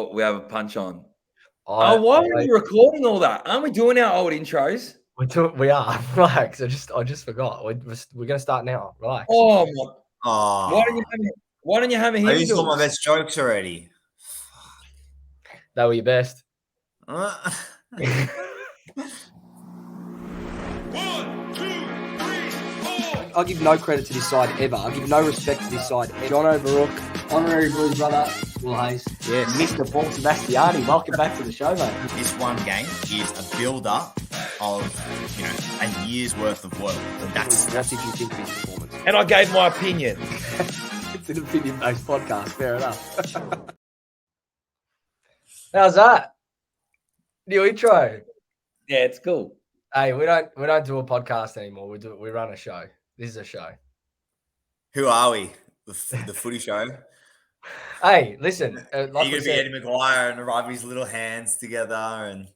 before we have a punch on? Why are we recording all that? Aren't we doing our old intros? We are. Relax. I just forgot. We're going to start now. Relax. Oh, my. Why don't you have a hint? You saw my best jokes already. They were your best. 1, 2, 3, 4. I'll give no credit to this side ever. I'll give no respect to this side. John Ruck, honorary Blues brother, Will Hayes. Yes. Mr. Paul Sebastiani, welcome back to the show, mate. This one game is a build-up of, a year's worth of work. That's if you think of his performance. And I gave my opinion. It's an opinion-based podcast, fair enough. How's that? New intro. Yeah, it's cool. Hey, we don't do a podcast anymore. We run a show. This is a show. Who are we? The footy show? Hey, listen. Like you're going to be Eddie McGuire and rub his little hands together. And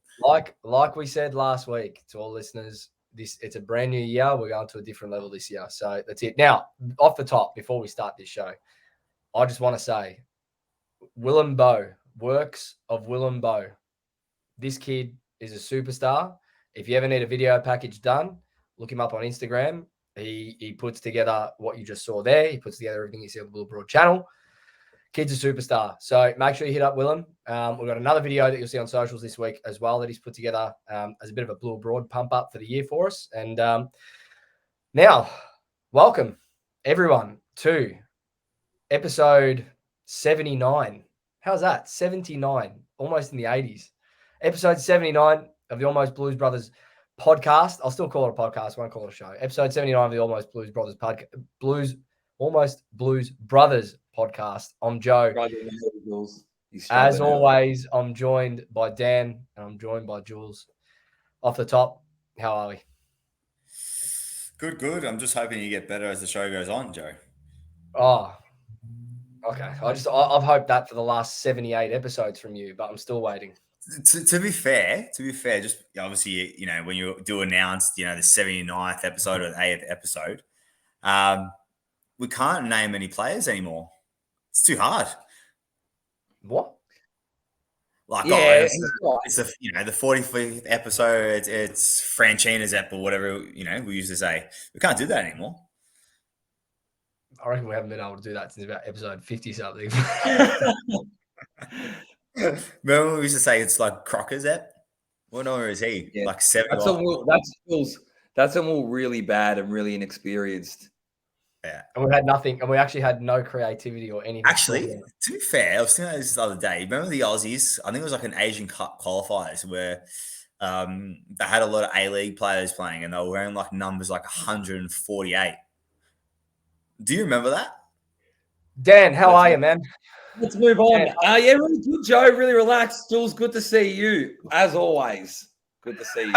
like we said last week to all listeners, it's a brand new year. We're going to a different level this year. So that's it. Now, off the top, before we start this show, I just want to say, Willem Bow, works of Willem Bow. This kid is a superstar. If you ever need a video package done, look him up on Instagram. He puts together what you just saw there. He puts together everything you see on the Blue Broad channel. Kid's a superstar. So make sure you hit up Willem. We've got another video that you'll see on socials this week as well that he's put together as a bit of a Blue Broad pump up for the year for us. And now, welcome everyone to episode 79. How's that? 79, almost in the 80s. Episode 79 of the Almost Blues Brothers podcast. I'll still call it a podcast. I won't call it a show. Episode 79 of the Almost Blues Brothers podcast. Almost Blues Brothers podcast. I'm Joe. As always, I'm joined by Dan and I'm joined by Jules. Off the top, how are we? Good. I'm just hoping you get better as the show goes on, Joe. Oh, okay. I've hoped that for the last 78 episodes from you, but I'm still waiting. To be fair, just obviously, when you do announce, the 79th episode or the 8th episode, we can't name any players anymore. It's too hard. What? It's the the 45th episode. It's Franchina's ep or whatever we used to say. We can't do that anymore. I reckon we haven't been able to do that since about episode 50 something. Remember when we used to say it's like Crocker's ep? What number is he? Yeah. Like 7. That's when we're really bad and really inexperienced. Yeah. And we had nothing, and we actually had no creativity or anything. Actually, to be fair, I was thinking about this the other day. Remember the Aussies? I think it was like an Asian Cup qualifiers where they had a lot of A-League players playing and they were wearing like numbers like 148. Do you remember that? Dan, how are you, man? Let's move on. Yeah, really good, Joe. Really relaxed. Jules, good to see you, as always. Good to see you.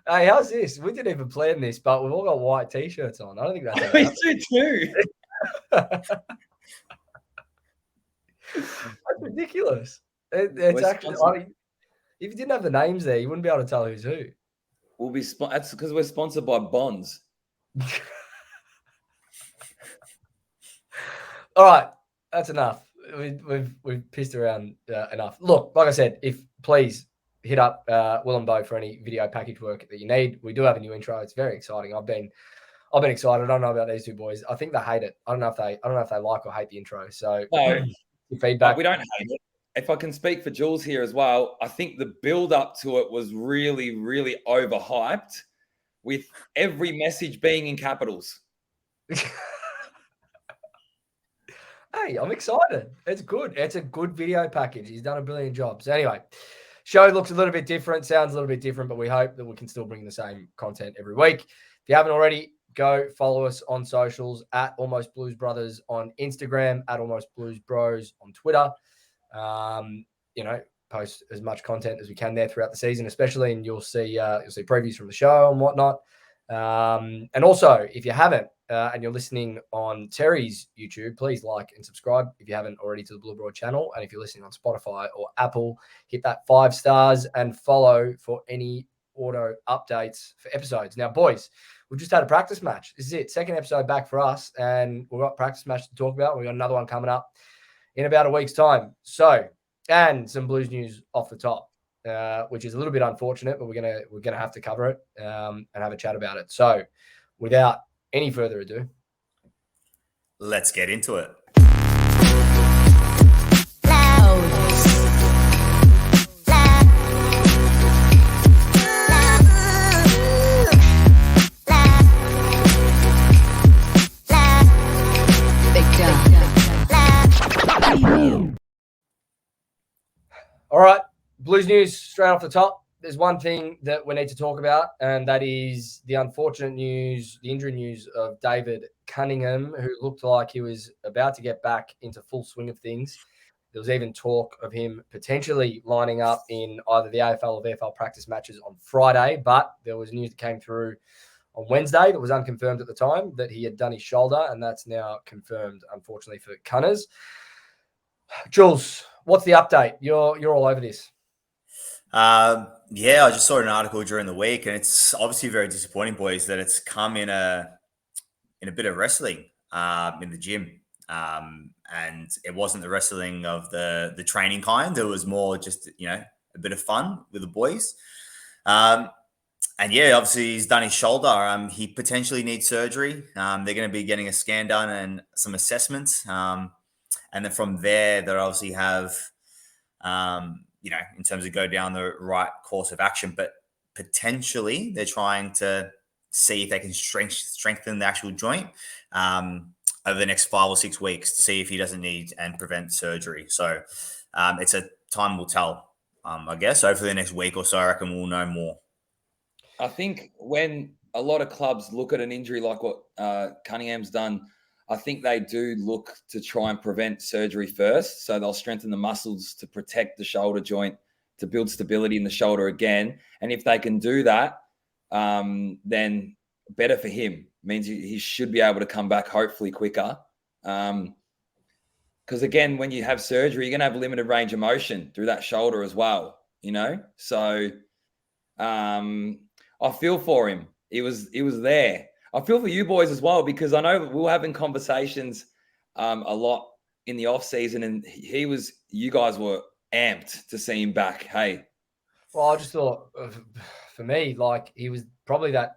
Hey, how's this? We didn't even plan this, but we've all got white T-shirts on. I don't think that's we do too. That's ridiculous. It's actually, if you didn't have the names there, you wouldn't be able to tell who's who. We'll be. That's because we're sponsored by Bonds. All right, that's enough. We've pissed around enough. Look, like I said, please hit up Willem Bow for any video package work that you need. We do have a new intro. It's very exciting. I've been excited. I don't know about these two boys. I think they hate it. I don't know if they like or hate the intro. So no, feedback. We don't hate it. If I can speak for Jules here as well, I think the build up to it was really, really overhyped, with every message being in capitals. Hey, I'm excited. It's good. It's a good video package. He's done a brilliant job. So anyway, show looks a little bit different, sounds a little bit different, but we hope that we can still bring the same content every week. If you haven't already, go follow us on socials at Almost Blues Brothers on Instagram, at Almost Blues Bros on Twitter. Post as much content as we can there throughout the season, especially, and you'll see previews from the show and whatnot. And also, if you haven't, and you're listening on Terry's YouTube, please like and subscribe if you haven't already to the Blue Broad channel. And if you're listening on Spotify or Apple, hit that 5 stars and follow for any auto updates for episodes. Now, boys, we've just had a practice match. This is it. Second episode back for us, and we've got a practice match to talk about. We've got another one coming up in about a week's time. So and some Blues news off the top, which is a little bit unfortunate, but we're gonna have to cover it and have a chat about it. So, without any further ado, let's get into it. All right, Blues news straight off the top. There's one thing that we need to talk about, and that is the unfortunate news, the injury news of David Cunningham, who looked like he was about to get back into full swing of things. There was even talk of him potentially lining up in either the AFL or VFL practice matches on Friday, but there was news that came through on Wednesday that was unconfirmed at the time that he had done his shoulder, and that's now confirmed, unfortunately, for Cunners. Jules, what's the update? You're all over this. Yeah, I just saw an article during the week, and it's obviously very disappointing, boys, that it's come in a bit of wrestling in the gym, and it wasn't the wrestling of the training kind. It was more just a bit of fun with the boys. And yeah, obviously he's done his shoulder. He potentially needs surgery. They're going to be getting a scan done and some assessments. And then from there, they'll obviously have, in terms of go down the right course of action. But potentially they're trying to see if they can strengthen the actual joint over the next 5 or 6 weeks to see if he doesn't need and prevent surgery. So it's a time will tell, I guess. Over the next week or so, I reckon we'll know more. I think when a lot of clubs look at an injury like what Cunningham's done, I think they do look to try and prevent surgery first. So they'll strengthen the muscles to protect the shoulder joint, to build stability in the shoulder again. And if they can do that, then better for him. Means he should be able to come back hopefully quicker. Because again, when you have surgery, you're going to have limited range of motion through that shoulder as well, So I feel for him. It was there. I feel for you boys as well, because I know we were having conversations a lot in the off season, and you guys were amped to see him back. Hey. Well, I just thought for me, like, he was probably that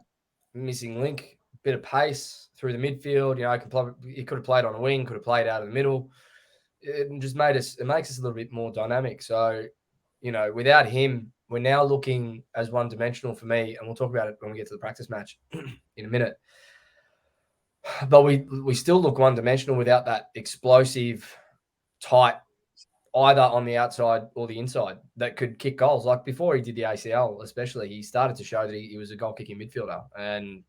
missing link, bit of pace through the midfield. He could have played on a wing, could have played out of the middle. It just makes us a little bit more dynamic. So, without him, we're now looking as one-dimensional for me, and we'll talk about it when we get to the practice match in a minute. But we still look one-dimensional without that explosive type, either on the outside or the inside, that could kick goals. Like before he did the ACL, especially, he started to show that he was a goal-kicking midfielder. And,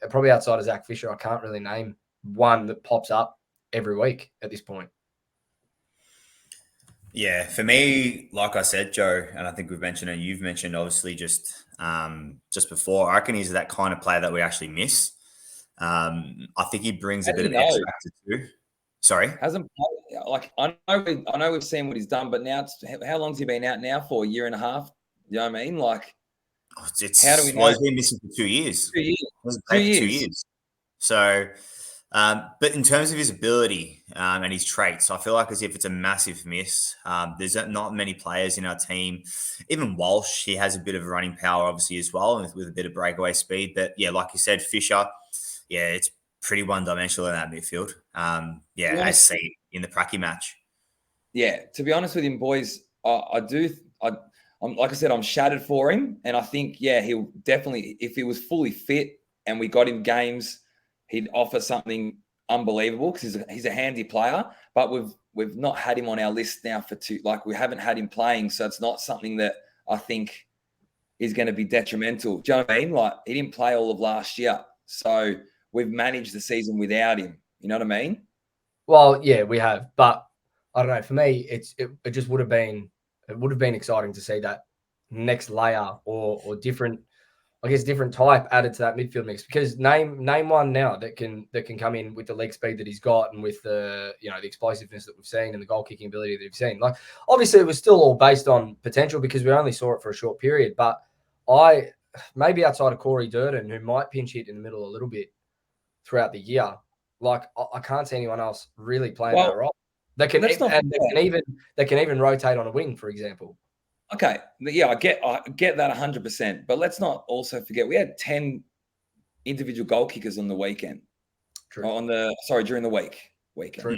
probably outside of Zach Fisher, I can't really name one that pops up every week at this point. Yeah, for me, like I said, Joe, and I think we've mentioned, and you've mentioned, obviously, just before, I reckon he's that kind of player that we actually miss. I think he brings a bit of X factor too. Sorry, hasn't played, like I know we've seen what he's done, but now how long's he been out now for? A year and a half? You know what I mean? Like, how do we know? Well, he's been missing for 2 years. 2 years. He's played for 2 years. So. But in terms of his ability and his traits, I feel like as if it's a massive miss. There's not many players in our team. Even Walsh, he has a bit of running power, obviously, as well, with a bit of breakaway speed. But yeah, like you said, Fisher, yeah, it's pretty one-dimensional in that midfield. I see in the Pracky match. Yeah, to be honest with him, boys, I'm like I said, I'm shattered for him, and I think he'll definitely, if he was fully fit and we got him games, he'd offer something unbelievable, because he's a handy player. But we've not had him on our list now we haven't had him playing, so it's not something that I think is going to be detrimental. Do you know what I mean? Like, he didn't play all of last year, so we've managed the season without him. You know what I mean? Well, yeah, we have, but I don't know. For me, it just would have been exciting to see that next layer or different. I guess different type added to that midfield mix, because name one now that can come in with the leg speed that he's got, and with the the explosiveness that we've seen and the goal kicking ability that we've seen. Like, obviously it was still all based on potential, because we only saw it for a short period. But maybe outside of Corey Durden, who might pinch hit in the middle a little bit throughout the year, like I can't see anyone else really playing that role. They can, Let's not and forget. they can even rotate on a wing, for example. Okay, yeah, I get that 100%. But let's not also forget we had 10 individual goal kickers on the weekend. True. During the weekend. True.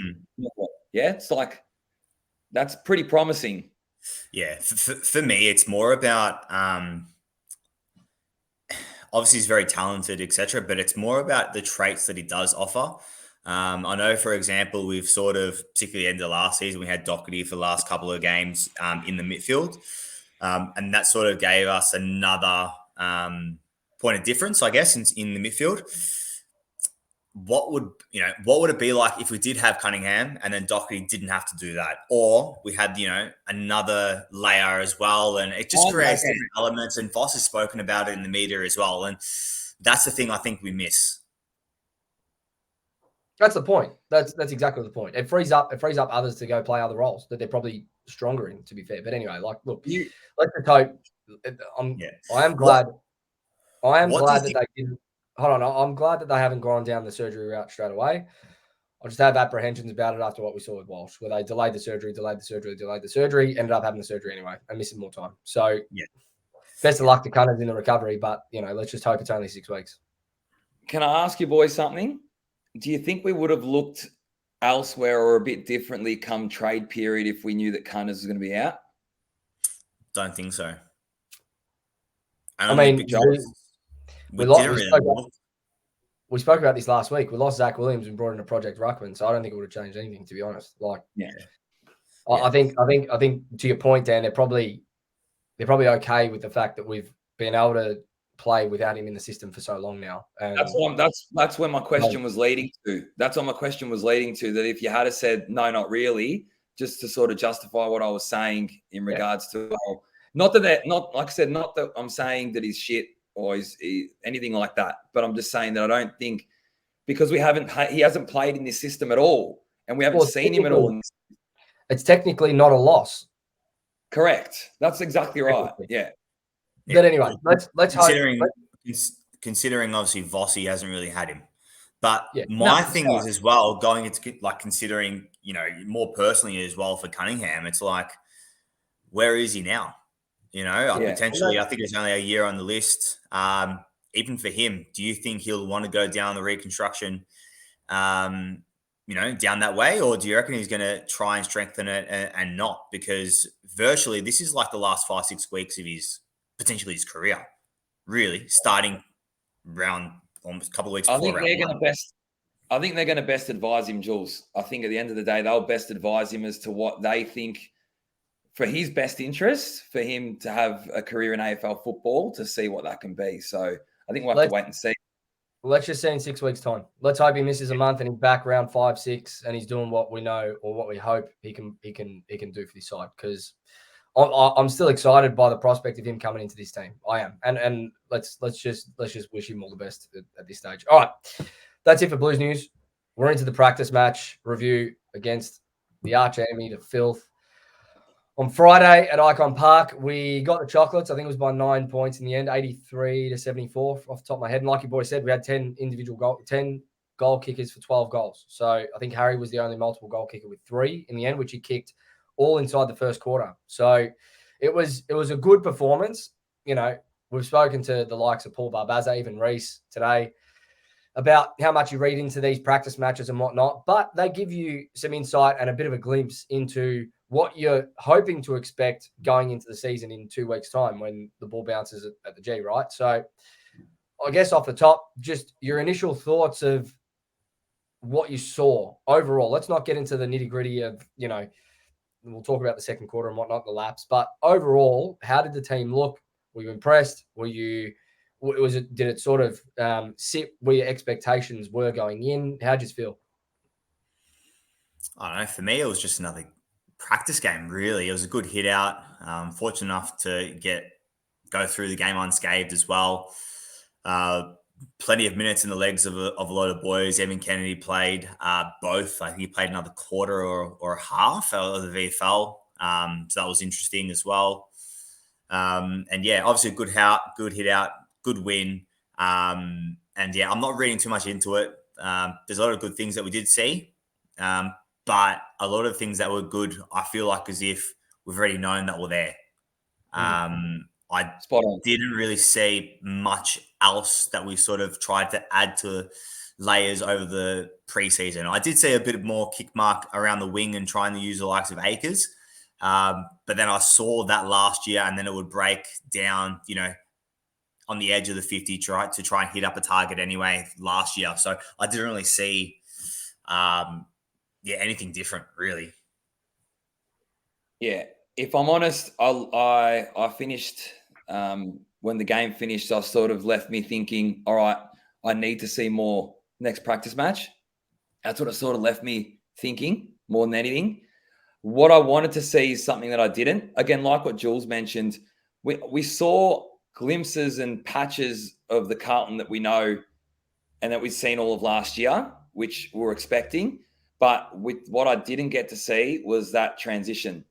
Yeah, it's like that's pretty promising. Yeah, for me, it's more about obviously he's very talented, etc. But it's more about the traits that he does offer. I know, for example, we've sort of, particularly end of last season, we had Doherty for the last couple of games in the midfield, and that sort of gave us another point of difference, I guess, in the midfield. What would it be like if we did have Cunningham and then Doherty didn't have to do that, or we had another layer as well, and it just creates different elements. And Voss has spoken about it in the media as well, and that's the thing I think we miss. That's the point. That's exactly the point. It frees up others to go play other roles that they're probably stronger in, to be fair. But anyway, like, look, let's just hope. I am glad that they didn't. Hold on, I'm glad that they haven't gone down the surgery route straight away. I just have apprehensions about it after what we saw with Walsh, where they delayed the surgery, ended up having the surgery anyway and missing more time. So, best of luck to Cunners in the recovery, but let's just hope it's only 6 weeks. Can I ask you boys something? Do you think we would have looked elsewhere or a bit differently come trade period if we knew that Cunners was going to be out? Don't think so. I mean, we spoke about this last week. We lost Zach Williams and brought in a Project Ruckman, so I don't think it would have changed anything, to be honest. I think to your point, Dan, they're probably okay with the fact that we've been able to play without him in the system for so long now. And that's where my question was leading to. That's what my question was leading to. That if you had said no, not really, just to sort of justify what I was saying in regards to, not that I'm saying that he's shit or he's anything like that, but I'm just saying that I don't think because he hasn't played in this system at all, and we haven't seen him at all. It's technically not a loss. Correct. That's exactly right. Yeah. But anyway, let's considering obviously Vossi hasn't really had him. But my thing is as well, going into considering, more personally as well for Cunningham, it's like, where is he now? Potentially, I think it's only a year on the list. Even for him, do you think he'll want to go down the reconstruction, down that way? Or do you reckon he's going to try and strengthen it and not? Because virtually this is like the last 5-6 weeks of potentially his career, really, starting around almost a couple of weeks before round one. I think they're going to best advise him, Jules. I think at the end of the day, they'll best advise him as to what they think for his best interest, for him to have a career in AFL football, to see what that can be. So I think we'll have to wait and see. Let's just see in 6 weeks' time. Let's hope he misses a month and he's back round 5, 6, and he's doing what we know or what we hope he can do for this side. Because I'm still excited by the prospect of him coming into this team. I am, and let's just wish him all the best at this stage. All right, that's it for Blues news. We're into the practice match review against the arch enemy, the Filth. On Friday at Icon Park, we got the chocolates. I think it was by 9 points in the end, 83-74 off the top of my head. And like your boy said, we had 10 goal kickers for 12 goals. So I think Harry was the only multiple goal kicker with 3 in the end, which he kicked all inside the first quarter. So it was a good performance. We've spoken to the likes of Paul Barbaza, even Reese today, about how much you read into these practice matches and whatnot, but they give you some insight and a bit of a glimpse into what you're hoping to expect going into the season in 2 weeks' time when the ball bounces at the G, right? So I guess off the top, just your initial thoughts of what you saw overall. Let's not get into the nitty-gritty of, we'll talk about the second quarter and whatnot, the laps, but overall, how did the team look? Were you impressed? Did it sort of sit where your expectations were going in? How'd you feel? I don't know. For me, it was just another practice game, really. It was a good hit out. Fortunate enough to go through the game unscathed as well. Plenty of minutes in the legs of a lot of boys. Evan Kennedy played both. I think he played another quarter or a half of the VFL. So that was interesting as well. Obviously a good hit out, good win. I'm not reading too much into it. There's a lot of good things that we did see. but a lot of things that were good, I feel like as if we've already known that were there. I Spot on. didn't really see much else that we sort of tried to add to layers over the preseason. I did see a bit more kick mark around the wing and trying to use the likes of Akers. But then I saw that last year, and then it would break down, on the edge of the 50 to try and hit up a target anyway last year. So I didn't really see anything different, really. Yeah, if I'm honest, I finished when the game finished. I sort of left me thinking, all right, I need to see more next practice match. That's what it sort of left me thinking more than anything. What I wanted to see is something that I didn't. Again, like what Jules mentioned, we saw glimpses and patches of the Carlton that we know and that we've seen all of last year, which we're expecting. But with what I didn't get to see was that transition.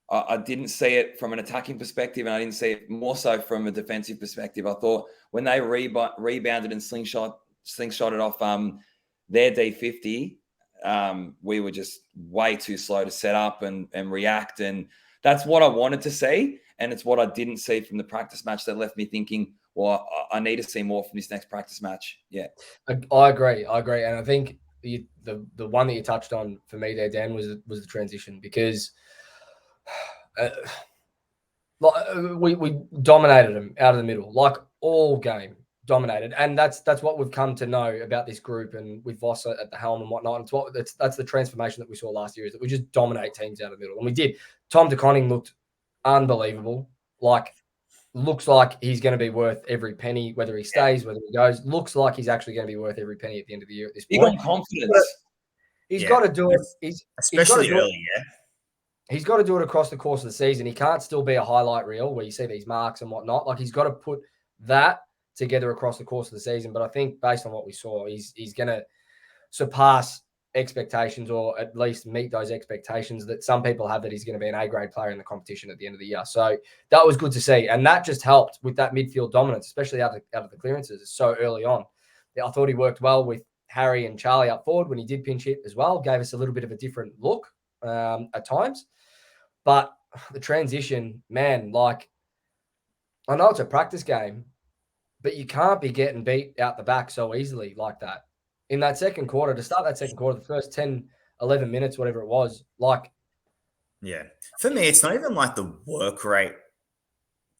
I didn't see it from an attacking perspective, and I didn't see it more so from a defensive perspective. I thought when they rebounded and slingshotted off their D50, we were just way too slow to set up and react. And that's what I wanted to see. And it's what I didn't see from the practice match that left me thinking, well, I need to see more from this next practice match. Yeah. I agree. And I think the one that you touched on for me there, Dan, was the transition, because we dominated them out of the middle, like all game dominated. And that's what we've come to know about this group, and with Voss at the helm and whatnot. That's the transformation that we saw last year, is that we just dominate teams out of the middle. And we did. Tom DeConning looked unbelievable. Like, looks like he's going to be worth every penny, whether he stays, whether he goes. Looks like he's actually going to be worth every penny at the end of the year at this point. He got confidence. He's got to do it. Especially early, yeah. He's got to do it across the course of the season. He can't still be a highlight reel where you see these marks and whatnot. Like, he's got to put that together across the course of the season. But I think based on what we saw, he's going to surpass expectations, or at least meet those expectations that some people have, that he's going to be an A-grade player in the competition at the end of the year. So that was good to see. And that just helped with that midfield dominance, especially out of the clearances so early on. I thought he worked well with Harry and Charlie up forward when he did pinch hit as well. Gave us a little bit of a different look at times. But the transition, man, like, I know it's a practice game, but you can't be getting beat out the back so easily like that. In that second quarter, to start that second quarter, the first 10, 11 minutes, whatever it was, like. Yeah. For me, it's not even like the work rate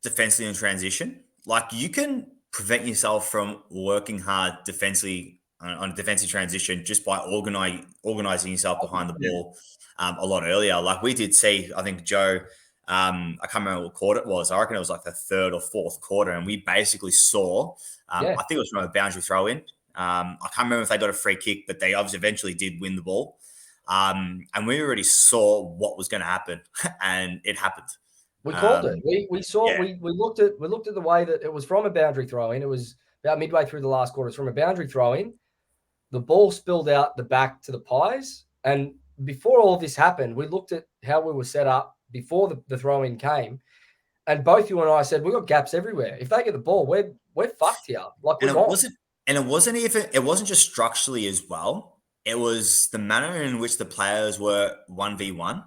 defensively in transition. Like, you can prevent yourself from working hard defensively on a defensive transition just by organizing yourself behind the ball a lot earlier. Like, we did see, I think, Joe, I can't remember what quarter it was. I reckon it was like the third or fourth quarter, and we basically saw, I think it was from a boundary throw in. I can't remember if they got a free kick, but they obviously eventually did win the ball. And we already saw what was going to happen, and it happened. We called it. We saw. Yeah. We looked at the way that it was from a boundary throw in. It was about midway through the last quarter. It's from a boundary throw in. The ball spilled out the back to the Pies, and before all this happened, we looked at how we were set up before the throw in came, and both you and I said, we've got gaps everywhere. If they get the ball, we're fucked here. Like, we're gone. It wasn't just structurally as well. It was the manner in which the players were 1v1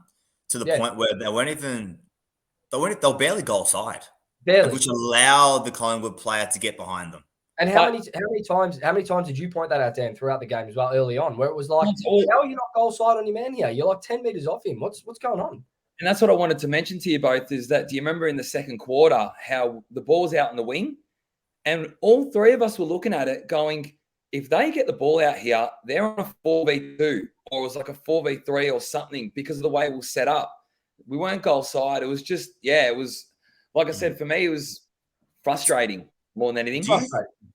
to the point where they were barely goal side, which allowed the Collingwood player to get behind them. And how many times did you point that out, Dan, throughout the game as well, early on, where it was like, how are you not goal side on your man here? You're like 10 meters off him. What's going on? And that's what I wanted to mention to you both, is that, do you remember in the second quarter how the ball's out in the wing? And all three of us were looking at it going, if they get the ball out here, they're on a 4v2, or it was like a 4v3 or something, because of the way it was set up. We weren't goal side. It was just, it was, like I said, for me, it was frustrating more than anything.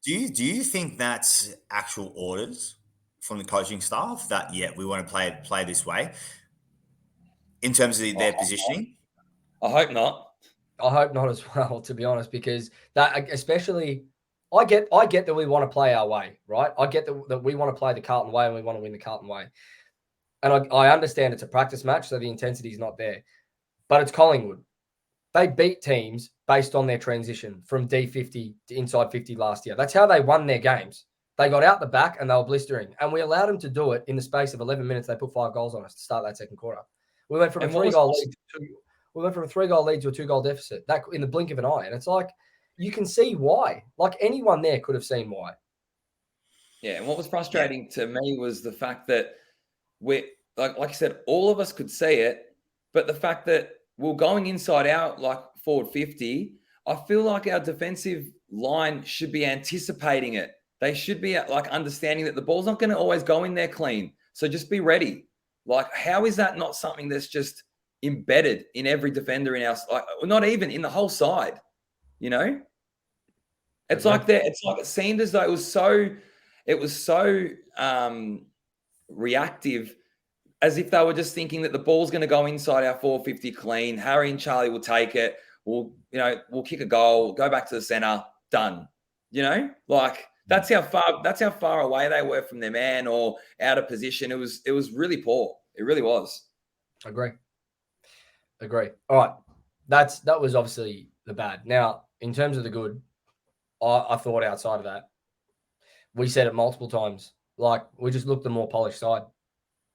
Do you think that's actual orders from the coaching staff that, we want to play this way in terms of their positioning? I hope not. I hope not as well, to be honest, because that, especially, I get that we want to play our way, right? I get that we want to play the Carlton way and we want to win the Carlton way. And I understand it's a practice match, so the intensity is not there. But it's Collingwood. They beat teams based on their transition from D50 to inside 50 last year. That's how they won their games. They got out the back and they were blistering. And we allowed them to do it in the space of 11 minutes. They put 5 goals on us to start that second quarter. We went from a 3-goal lead to a 2-goal deficit that in the blink of an eye. And it's like, you can see why. Like anyone there could have seen why. Yeah, and what was frustrating to me was the fact that we, like I said, all of us could see it, but the fact that we're going inside out like forward 50, I feel like our defensive line should be anticipating it. They should be like understanding that the ball's not going to always go in there clean. So just be ready. Like, how is that not something that's just embedded in every defender in our, like, not even in the whole side, you know? It's like that. It's like it seemed as though it was so reactive, as if they were just thinking that the ball's going to go inside our 450 clean. Harry and Charlie will take it. We'll kick a goal, go back to the center, done. You know, like that's how far away they were from their man or out of position. It was really poor. It really was. Agree. All right. That was obviously the bad. Now, in terms of the good, I thought outside of that, we said it multiple times. Like, we just looked the more polished side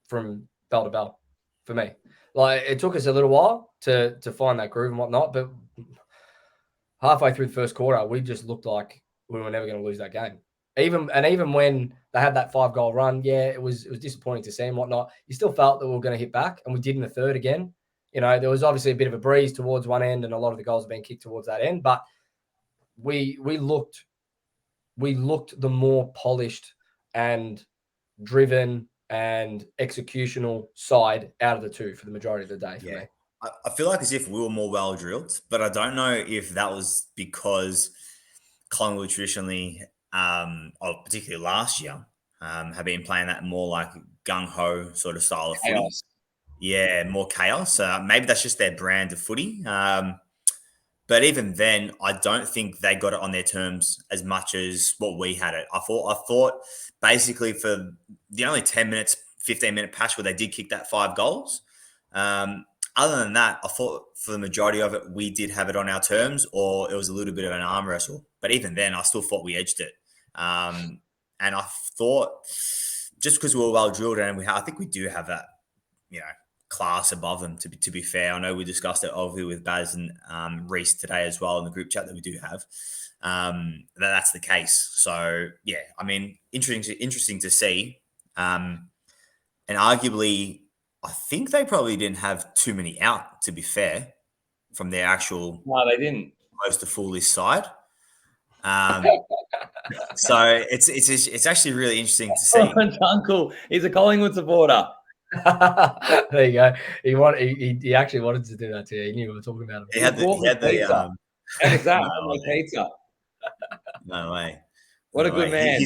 from bell to bell for me. Like, it took us a little while to find that groove and whatnot, but halfway through the first quarter, we just looked like we were never going to lose that game. Even when they had that 5-goal run, yeah, it was disappointing to see and whatnot. You still felt that we were going to hit back, and we did in the third again. You know, there was obviously a bit of a breeze towards one end, and a lot of the goals have been kicked towards that end, but we looked the more polished and driven and executional side out of the two for the majority of the day for me. I feel like as if we were more well drilled, but I don't know if that was because Collingwood traditionally, or particularly last year, have been playing that more like gung-ho sort of style of footy. Chaos. Yeah, more chaos. Maybe that's just their brand of footy. But even then, I don't think they got it on their terms as much as what we had it. I thought basically for the only 10 minutes, 15-minute patch where they did kick that 5 goals, other than that, I thought for the majority of it, we did have it on our terms, or it was a little bit of an arm wrestle. But even then, I still thought we edged it. And I thought just because we were well drilled, and I think we do have that, class above them. To be fair, I know we discussed it obviously with Baz and Reese today as well in the group chat that we do have. That's the case. So yeah, I mean, interesting to see, and arguably, I think they probably didn't have too many out. To be fair, from their actual No, they didn't. close to full list side. So it's actually really interesting to see. Orange Uncle, he's a Collingwood supporter. There you go. He actually wanted to do that to you. He knew we were talking about him. He had the And is that no pizza? No way. What a good man.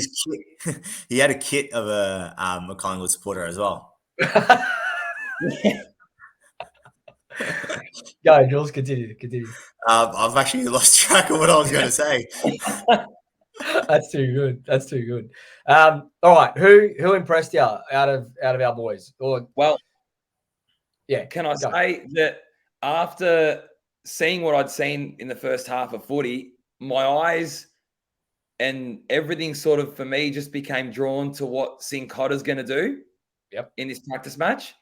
He had a kit of a Collingwood supporter as well. Go, Jules, continue. I've actually lost track of what I was going to say. That's too good. All right, who impressed you out of our boys? Well, yeah, can I say that after seeing what I'd seen in the first half of footy, my eyes and everything sort of for me just became drawn to what Sincotta's going to do in this practice match.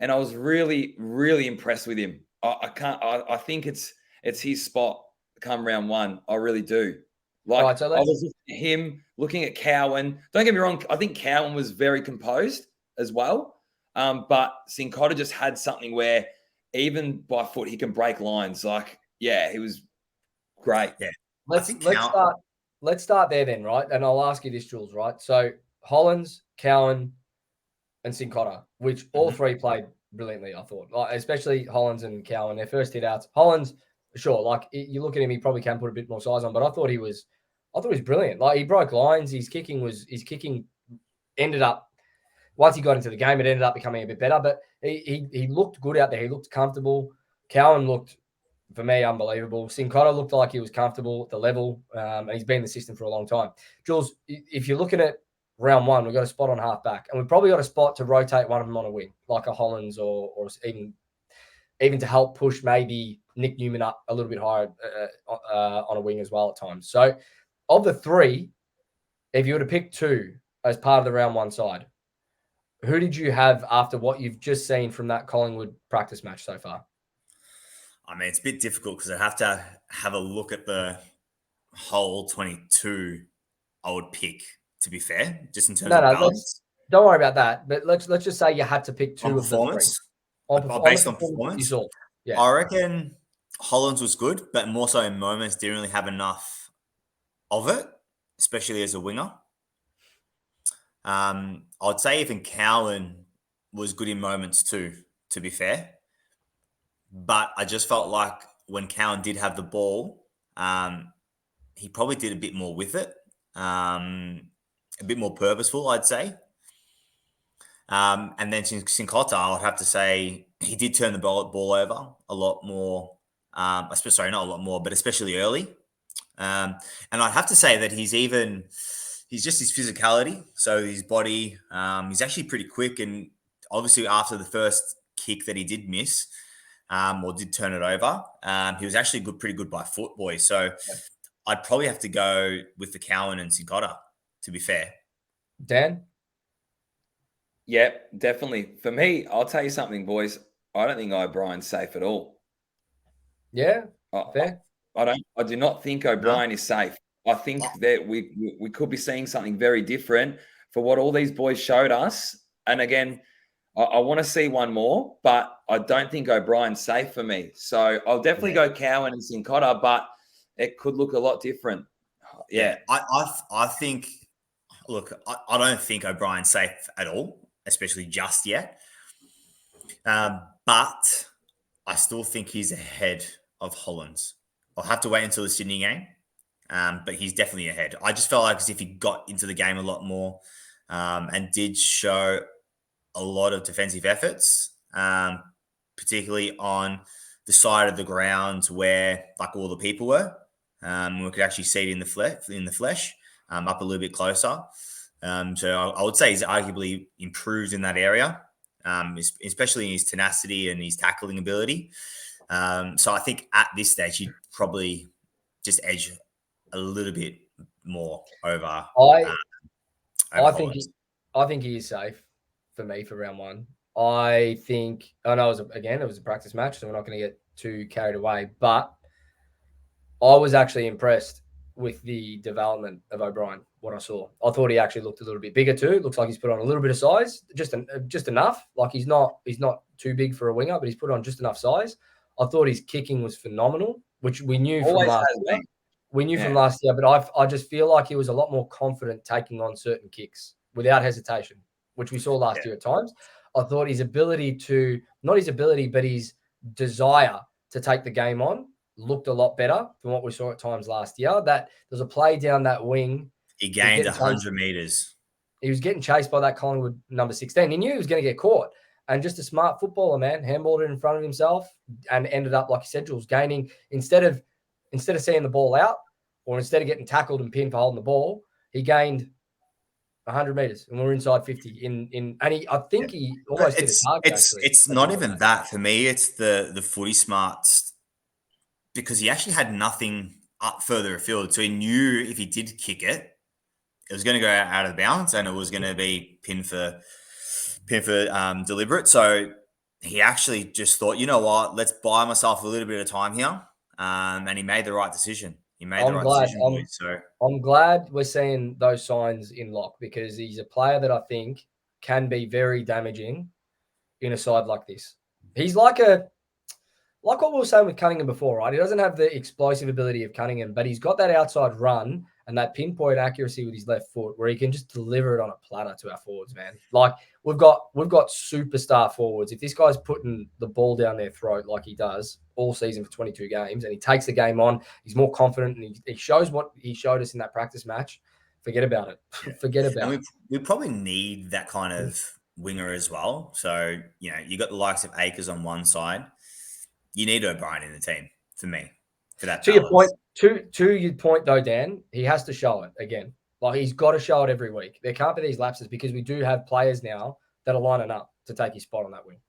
And I was really, really impressed with him. I think it's his spot come round one. I really do. Like, right, so I was looking at him, looking at Cowan. Don't get me wrong. I think Cowan was very composed as well. But Sincotta just had something where even by foot, he can break lines. Like, yeah, he was great. Yeah. Let's start there then, right? And I'll ask you this, Jules, right? So Hollins, Cowan, and Sincotta, which all three played brilliantly, I thought. Like, especially Hollins and Cowan, their first hit outs. Hollins, sure, like you look at him, he probably can put a bit more size on, but I thought he was brilliant. Like, he broke lines. His kicking ended up, once he got into the game, it ended up becoming a bit better, but he looked good out there. He looked comfortable. Cowan looked, for me, unbelievable. Sincotta looked like he was comfortable at the level, and he's been in the system for a long time. Jules, if you're looking at round one, we've got a spot on half back, and we've probably got a spot to rotate one of them on a wing, like a Hollins or even to help push maybe Nick Newman up a little bit higher on a wing as well at times. So of the three, if you were to pick two as part of the round one side, who did you have after what you've just seen from that Collingwood practice match so far? I mean, it's a bit difficult because I'd have to have a look at the whole 22 I would pick, to be fair, just in terms No, of no, balance. don't worry about that. But let's just say you had to pick On two of the three. performance, On based the on performance you performance, saw. Yeah. I reckon Hollands was good, but more so in moments didn't really have enough of it, especially as a winger. I'd say even Cowan was good in moments too, to be fair. But I just felt like when Cowan did have the ball, he probably did a bit more with it, a bit more purposeful, I'd say. And then Sinclair, I would have to say he did turn the ball over a lot more. Sorry, not a lot more, but especially early. And I'd have to say that he's just his physicality. So his body, he's actually pretty quick. And obviously after the first kick that he did miss, or did turn it over, he was actually pretty good by foot, boys. So I'd probably have to go with the Cowan and Sinclair, to be fair. Dan? Yeah, definitely. For me, I'll tell you something, boys. I don't think O'Brien's safe at all. Yeah, I, fair. I do not think O'Brien is safe. I think that we could be seeing something very different for what all these boys showed us. And again, I want to see one more, but I don't think O'Brien's safe for me. So I'll definitely go Cowan and Sincotta, but it could look a lot different. Yeah. I think, look, I don't think O'Brien's safe at all, especially just yet. But I still think he's ahead of Hollands. I'll have to wait until the Sydney game, but he's definitely ahead. I just felt like as if he got into the game a lot more, and did show a lot of defensive efforts, particularly on the side of the ground where like all the people were. We could actually see it in the flesh, up a little bit closer. So I would say he's arguably improved in that area, especially in his tenacity and his tackling ability. So I think at this stage, he'd probably just edge a little bit more over. I think he is safe for me for round one. I know it was a practice match, so we're not going to get too carried away. But I was actually impressed with the development of O'Brien. What I saw, I thought he actually looked a little bit bigger too. Looks like he's put on a little bit of size, just enough. Like he's not too big for a winger, but he's put on just enough size. I thought his kicking was phenomenal, which we knew from last year. From last year, but I just feel like he was a lot more confident taking on certain kicks without hesitation, which we saw last year at times. I thought his ability but his desire to take the game on looked a lot better than what we saw at times last year. That there's a play down that wing. He gained 100 meters. He was getting chased by that Collingwood number 16. He knew he was going to get caught. And just a smart footballer, man, handballed it in front of himself and ended up, like you said, Jules, gaining instead of seeing the ball out or instead of getting tackled and pinned for holding the ball, he gained 100 meters and we're inside 50 I think he almost hit a target. It's not even that for me. It's the footy smarts, because he actually had nothing up further afield. So he knew if he did kick it, it was going to go out of bounds and it was going to be pinned for deliberate. So he actually just thought, you know what, let's buy myself a little bit of time here. And he made the right decision. I'm glad we're seeing those signs in Lock, because he's a player that I think can be very damaging in a side like this. He's like what we were saying with Cunningham before, right? He doesn't have the explosive ability of Cunningham, but he's got that outside run and that pinpoint accuracy with his left foot where he can just deliver it on a platter to our forwards, man. Like we've got superstar forwards. If this guy's putting the ball down their throat like he does all season for 22 games and he takes the game on, he's more confident and he shows what he showed us in that practice match, forget about it. Forget about it. We probably need that kind of winger as well. So, you know, you got the likes of Akers on one side. You need O'Brien in the team, for me, for that. To your point, though, Dan, he has to show it again. Like he's got to show it every week. There can't be these lapses because we do have players now that are lining up to take his spot on that wing.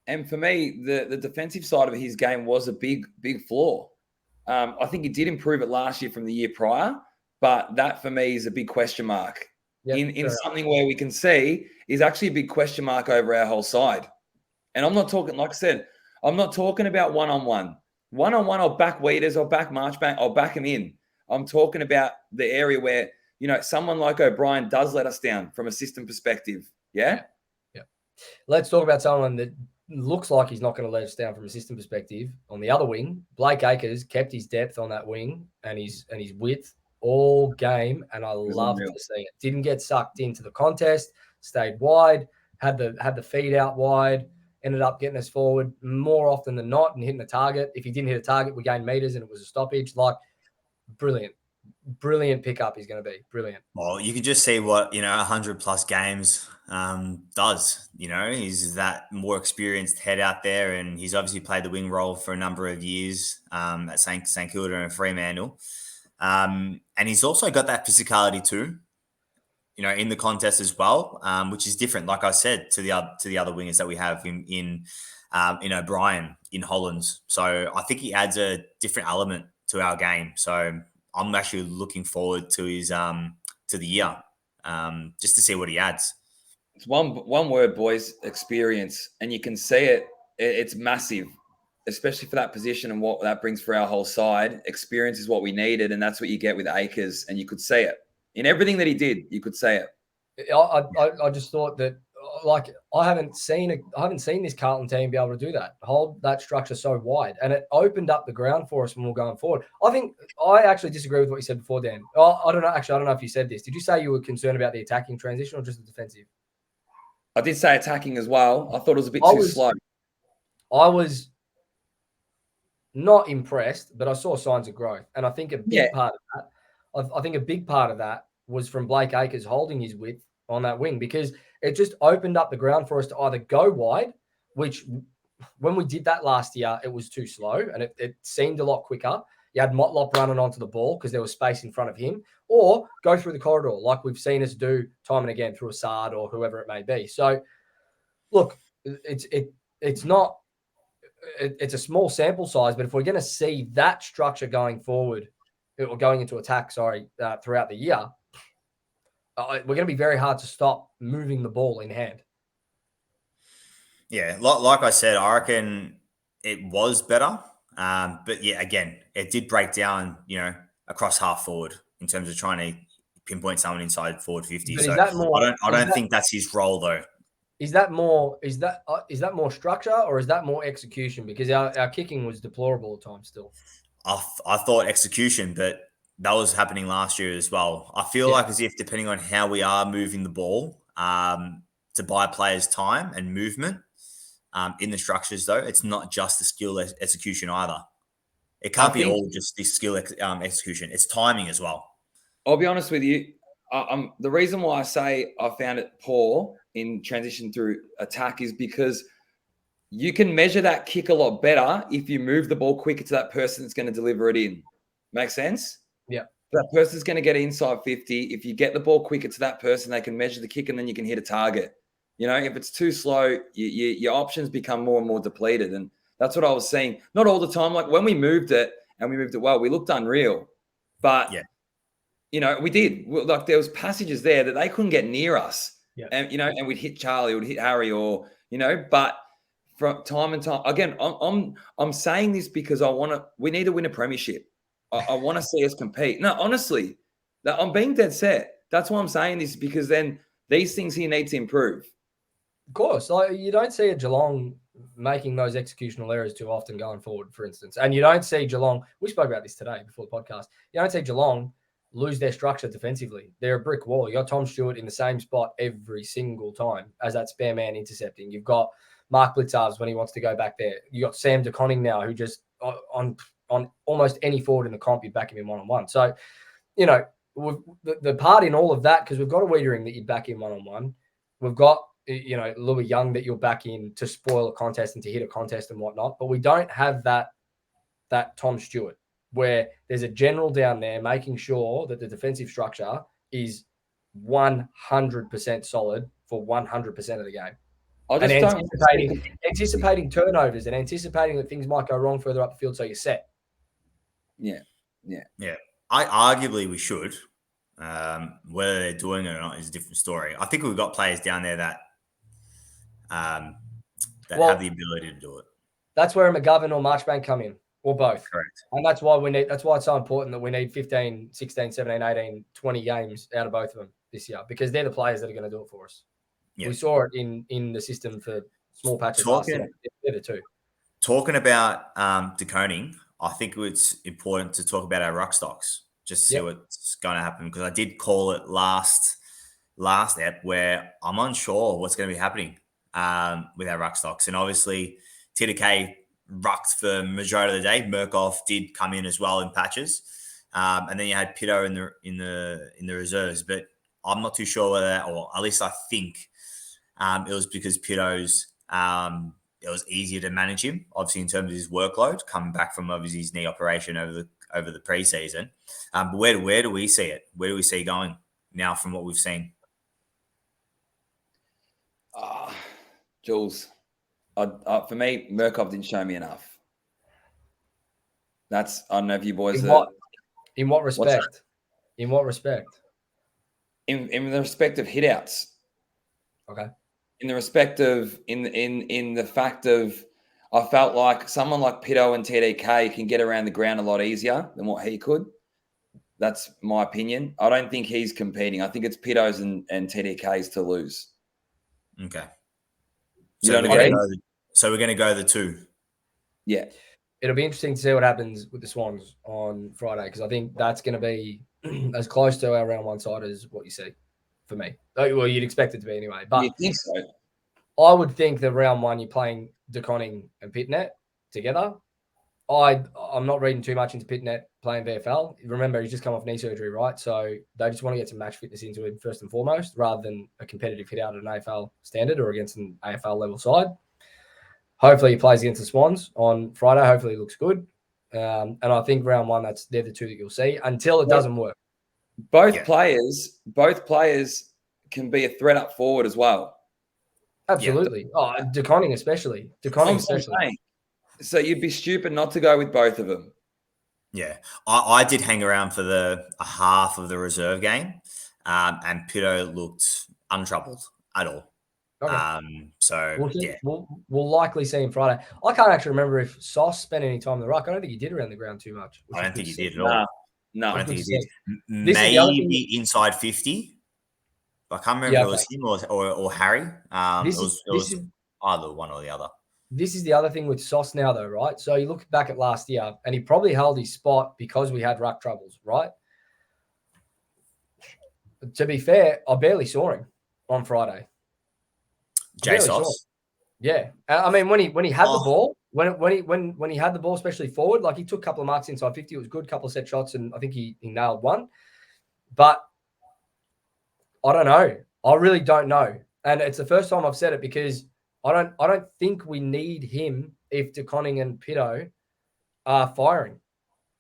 And for me, the defensive side of his game was a big flaw. I think he did improve it last year from the year prior. but that for me is a big question mark. Yep, in something where we can see is actually a big question mark over our whole side. And I'm not talking, like I said, I'm not talking about one-on-one. One-on-one, I'll back Weeders, I'll back Marchbank, I'll back him in. I'm talking about the area where, someone like O'Brien does let us down from a system perspective. Yeah? Yeah. Let's talk about someone that looks like he's not going to let us down from a system perspective. On the other wing, Blake Acres kept his depth on that wing and his width all game, and I loved to see it. Didn't get sucked into the contest, stayed wide, had the feed out wide, ended up getting us forward more often than not and hitting the target. If he didn't hit a target, we gained meters and it was a stoppage. Like, brilliant pickup he's going to be. Brilliant. Well, you can just see what 100 plus games does. He's that more experienced head out there, and he's obviously played the wing role for a number of years at St Kilda and Fremantle. And he's also got that physicality too, in the contest as well, which is different, like I said, to the other wingers that we have in O'Brien, in Hollands. So I think he adds a different element to our game. So I'm actually looking forward to his to the year, just to see what he adds. It's one word, boys: experience, and you can see it. It's massive, especially for that position and what that brings for our whole side. Experience is what we needed, and that's what you get with Acres. And you could see it in everything that he did. You could see it. I just thought that, like, I haven't seen this Carlton team be able to do that, hold that structure so wide, and it opened up the ground for us when we're going forward. I actually disagree with what you said before, Dan. I don't know. Actually, I don't know if you said this. Did you say you were concerned about the attacking transition or just the defensive? I did say attacking as well. I thought it was a bit too slow. I was not impressed, but I saw signs of growth, and I think a big part of that was from Blake Acres holding his width on that wing, because it just opened up the ground for us to either go wide, which when we did that last year, it was too slow and it seemed a lot quicker. You had Motlop running onto the ball because there was space in front of him, or go through the corridor like we've seen us do time and again through Assad or whoever it may be. So, look, it's a small sample size, but if we're going to see that structure going forward, or going into attack, throughout the year, we're going to be very hard to stop moving the ball in hand. Yeah, like I said, I reckon it was better. But yeah, again, it did break down, across half forward in terms of trying to pinpoint someone inside forward 50. But so I don't think that's his role though. Is that more structure or is that more execution? Because our kicking was deplorable at times still. I thought execution, but that was happening last year as well. I feel like as if depending on how we are moving the ball, to buy players time and movement in the structures, though, it's not just the skill execution either. It can't be all just the skill execution. It's timing as well. I'll be honest with you. The reason why I say I found it poor in transition through attack is because you can measure that kick a lot better if you move the ball quicker to that person that's going to deliver it in. Make sense? Yeah. That person's going to get inside 50. If you get the ball quicker to that person, they can measure the kick and then you can hit a target. If it's too slow, your options become more and more depleted. And that's what I was seeing. Not all the time. Like when we moved it and we moved it well, we looked unreal. But, we did. Like there was passages there that they couldn't get near us. Yeah. And, and we'd hit Charlie, we'd hit Harry or, but from time and time, again, I'm saying this because we need to win a premiership. I want to see us compete. No, honestly, I'm being dead set. That's why I'm saying this, because then these things here need to improve. Of course. Like, you don't see a Geelong making those executional errors too often going forward, for instance. And you don't see Geelong, we spoke about this today before the podcast, you don't see Geelong lose their structure defensively. They're a brick wall. You got Tom Stewart in the same spot every single time as that spare man intercepting. You've got Mark Blitzarves when he wants to go back there. You got Sam DeConning now, who just on almost any forward in the comp, you back him in one-on-one. So, the part in all of that, because we've got a Wiedering that you back in one-on-one. We've got, Louis Young that you'll back in to spoil a contest and to hit a contest and whatnot. But we don't have that Tom Stewart, where there's a general down there making sure that the defensive structure is 100% solid for 100% of the game. And anticipating turnovers and anticipating that things might go wrong further up the field, so you're set. Yeah. Arguably we should, Whether they're doing it or not is a different story. I think we've got players down there that have the ability to do it. That's where McGovern or Marchbank come in, or both. Correct. And that's why it's so important that we need 15, 16, 17, 18, 20 games out of both of them this year, because they're the players that are going to do it for us. Yeah. We saw it in the system for small patches last year. They're the two. Talking about deconing, I think it's important to talk about our ruck stocks, just to see what's going to happen, because I did call it last ep where I'm unsure what's going to be happening with our ruck stocks. And obviously TDK rucked for the majority of the day. Murkoff did come in as well in patches. And then you had Pitto in the reserves, but I'm not too sure whether that, or at least I think it was because Pitto's it was easier to manage him, obviously, in terms of his workload, coming back from obviously his knee operation over the preseason. But where do we see it? Where do we see it going now from what we've seen? Jules, for me, Murkoff didn't show me enough. I don't know if you boys in what respect? In what respect? In the respect of hitouts. Okay. In the respect of in the fact of, I felt like someone like Pitto and TDK can get around the ground a lot easier than what he could. That's my opinion. I don't think he's competing. I think it's Pitto's and TDK's to lose. Okay. So we're going to go the two. Yeah. It'll be interesting to see what happens with the Swans on Friday, because I think that's going to be as close to our round one side as what you see for me. Well, you'd expect it to be anyway. But you think so? I would think that round one you're playing DeConning and Pitnet together. I'm not reading too much into Pitnet playing VFL. Remember, he's just come off knee surgery, right? So they just want to get some match fitness into him first and foremost, rather than a competitive hit out at an AFL standard or against an AFL level side. Hopefully he plays against the Swans on Friday. Hopefully he looks good. And I think round one, they're the two that you'll see until it doesn't work. Both players can be a threat up forward as well. Absolutely. DeConning especially. So you'd be stupid not to go with both of them. Yeah. I did hang around for a half of the reserve game, and Pitto looked untroubled at all. Okay. We'll likely see him Friday. I can't actually remember if Sauce spent any time in the ruck. I don't think he did around the ground too much. I don't think he did at all. No, I don't think he did. Maybe inside 50. I can't remember if it was him or Harry. It was either one or the other. This is the other thing with Sauce now, though, right? So you look back at last year, and he probably held his spot because we had ruck troubles, right? To be fair, I barely saw him on Friday. Jay Sauce. Yeah, I mean when he had the ball, when he had the ball, especially forward, like he took a couple of marks inside 50. It was good, couple of set shots, and I think he nailed one. But I don't know. I really don't know, and it's the first time I've said it, because I don't think we need him if DeConning and Pitto are firing.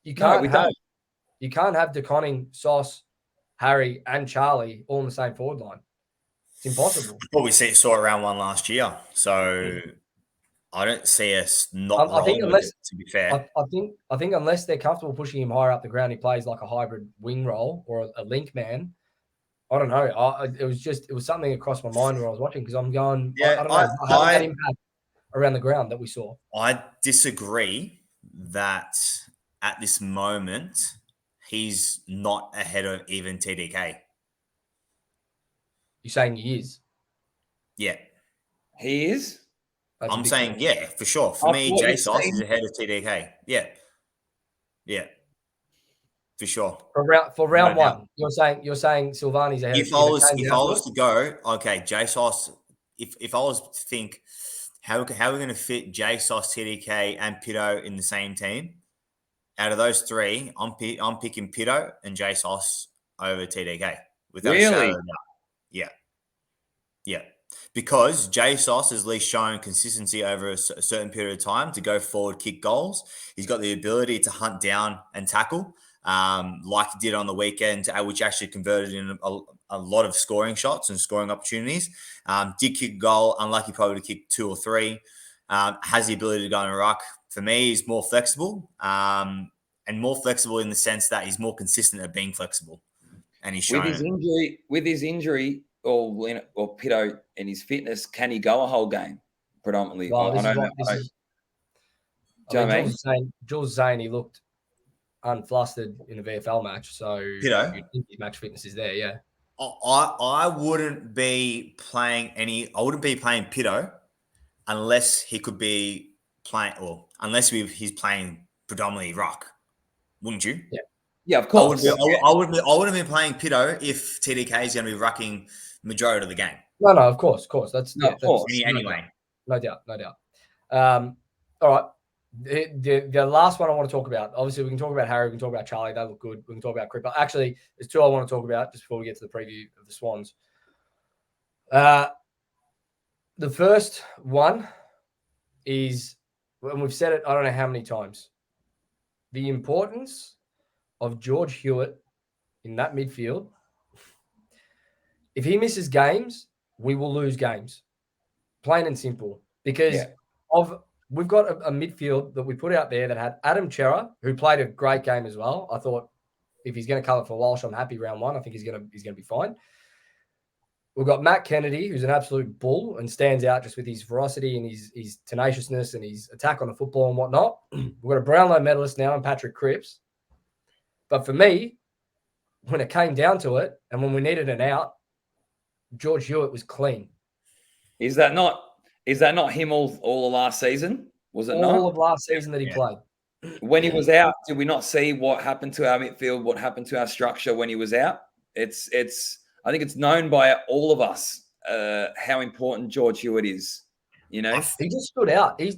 You can't have DeConning, Sauce, Harry, and Charlie all in the same forward line. It's impossible. Well, we saw it round one last year, so I don't see us not. I think unless, to be fair, I think unless they're comfortable pushing him higher up the ground, he plays like a hybrid wing role or a link man. I don't know. It was something across my mind when I was watching, because I'm going. I don't know. I had impact around the ground that we saw. I disagree that at this moment he's not ahead of even TDK. You're saying he is? Yeah. He is? I'm saying, yeah, for sure. For me, Jay Sauce is ahead of TDK. Yeah. Yeah. For sure. For round one, you're saying Silvani's ahead. If I was to go, okay, Jay Sauce, if I was to think, how are we going to fit Jay Sauce, TDK, and Pitto in the same team? Out of those three, I'm picking Pitto and Jay Sauce over TDK. Really? Yeah. Because Jay Sauce has at least shown consistency over a certain period of time to go forward, kick goals. He's got the ability to hunt down and tackle, like he did on the weekend, which actually converted in a lot of scoring shots and scoring opportunities. Did kick a goal, unlucky probably to kick 2 or 3. Has the ability to go in a ruck. For me, he's more flexible, and more flexible in the sense that he's more consistent at being flexible. and he's with shown his injury, or Pitto and his fitness, can he go a whole game? Predominantly, Well, I this don't is know. what this is. Do you know what I Jules is saying he looked unflustered in the VFL match, so Pitto? you think his match fitness is there, yeah. I wouldn't be playing Pitto unless he could be playing, or unless he's playing predominantly Ruck, wouldn't you? Yeah, of I course. I wouldn't be playing Pitto if TDK is going to be rucking majority of the game. No, of course. That's No, of course. Anyway. No doubt. All right. The last one I want to talk about. Obviously, we can talk about Harry. We can talk about Charlie. They look good. We can talk about Cripper. Actually, there's two I want to talk about just before we get to the preview of the Swans. The first one is, and we've said it I don't know how many times, the importance of George Hewitt in that midfield. If he misses games, we will lose games. Plain and simple. Because we've got a midfield that we put out there that had Adam Chera, who played a great game as well. I thought if he's going to cover for Walsh, I'm happy round one. I think he's going to be fine. We've got Matt Kennedy, who's an absolute bull and stands out just with his ferocity and his tenaciousness and his attack on the football and whatnot. We've got a Brownlow medalist now in Patrick Cripps. But for me, when it came down to it and when we needed an out, George Hewitt was clean. Is that not him all of last season? Was it all not? of last season that he played? When he was out, did we not see what happened to our midfield? What happened to our structure when he was out? I think it's known by all of us how important George Hewitt is. You know, he just stood out. He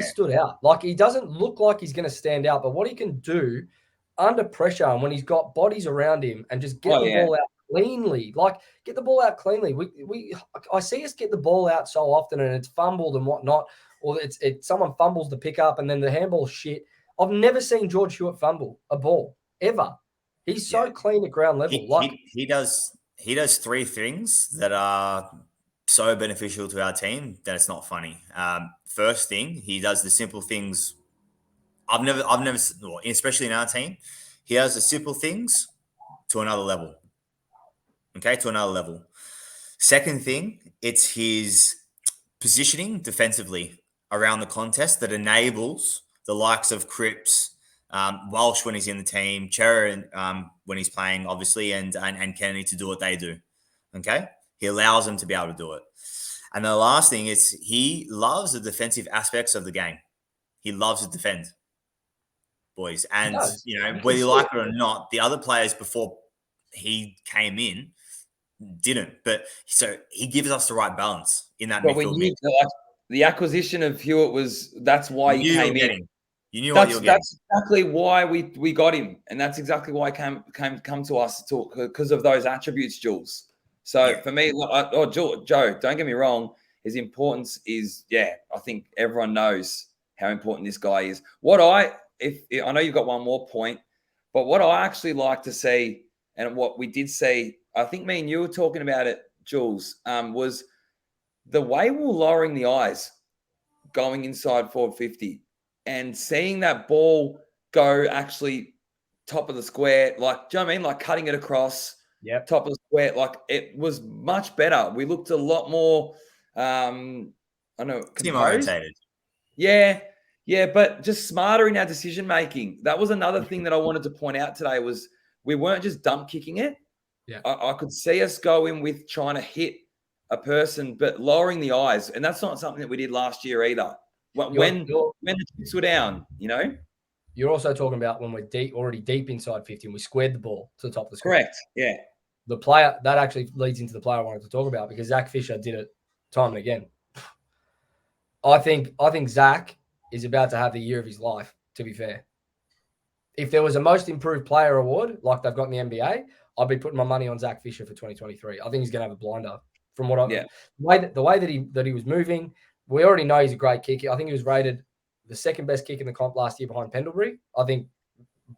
stood out. Like, he doesn't look like he's going to stand out, but what he can do under pressure and when he's got bodies around him and just get the ball out cleanly, get the ball out cleanly. I see us get the ball out so often and it's fumbled and whatnot, or it's someone fumbles the pickup and then the handball shit. I've never seen George Hewitt fumble a ball ever. He's so clean at ground level. He does three things that are so beneficial to our team that it's not funny. First thing, he does the simple things. I've never, especially in our team, he does the simple things to another level. Okay, to another level. Second thing, it's his positioning defensively around the contest that enables the likes of Cripps, Walsh when he's in the team, Chera when he's playing, obviously, and Kennedy to do what they do. Okay? He allows them to be able to do it. And the last thing is he loves the defensive aspects of the game. He loves to defend, boys. And, whether you like it or not, the other players before he came in didn't. But so he gives us the right balance in that midfield mix. The acquisition of Hewitt that's why he came in. You knew what you were getting. That's exactly why we got him, and that's exactly why he come to us to talk, because of those attributes, Jules. So for me, Joe, don't get me wrong, his importance is, I think everyone knows how important this guy is. I know you've got one more point, but what I actually like to see, and what we did see, I think me and you were talking about it, Jules, was the way we're lowering the eyes going inside forward 50 and seeing that ball go actually top of the square, like, do you know what I mean? Like cutting it across top of the square. Like, it was much better. We looked a lot more, team-orientated. Yeah, but just smarter in our decision-making. That was another thing that I wanted to point out today was we weren't just dump kicking it. Yeah. I could see us go in with trying to hit a person, but lowering the eyes. And that's not something that we did last year either. When the chips were down, You're also talking about when we're already deep inside 50 and we squared the ball to the top of the square. Correct, yeah. The player, that actually leads into the player I wanted to talk about because Zach Fisher did it time and again. I think Zach is about to have the year of his life, to be fair. If there was a most improved player award like they've got in the NBA, I'd be putting my money on Zach Fisher for 2023. I think he's going to have a blinder from what the way that he was moving. We already know he's a great kicker. I think he was rated the second best kick in the comp last year behind Pendlebury. I think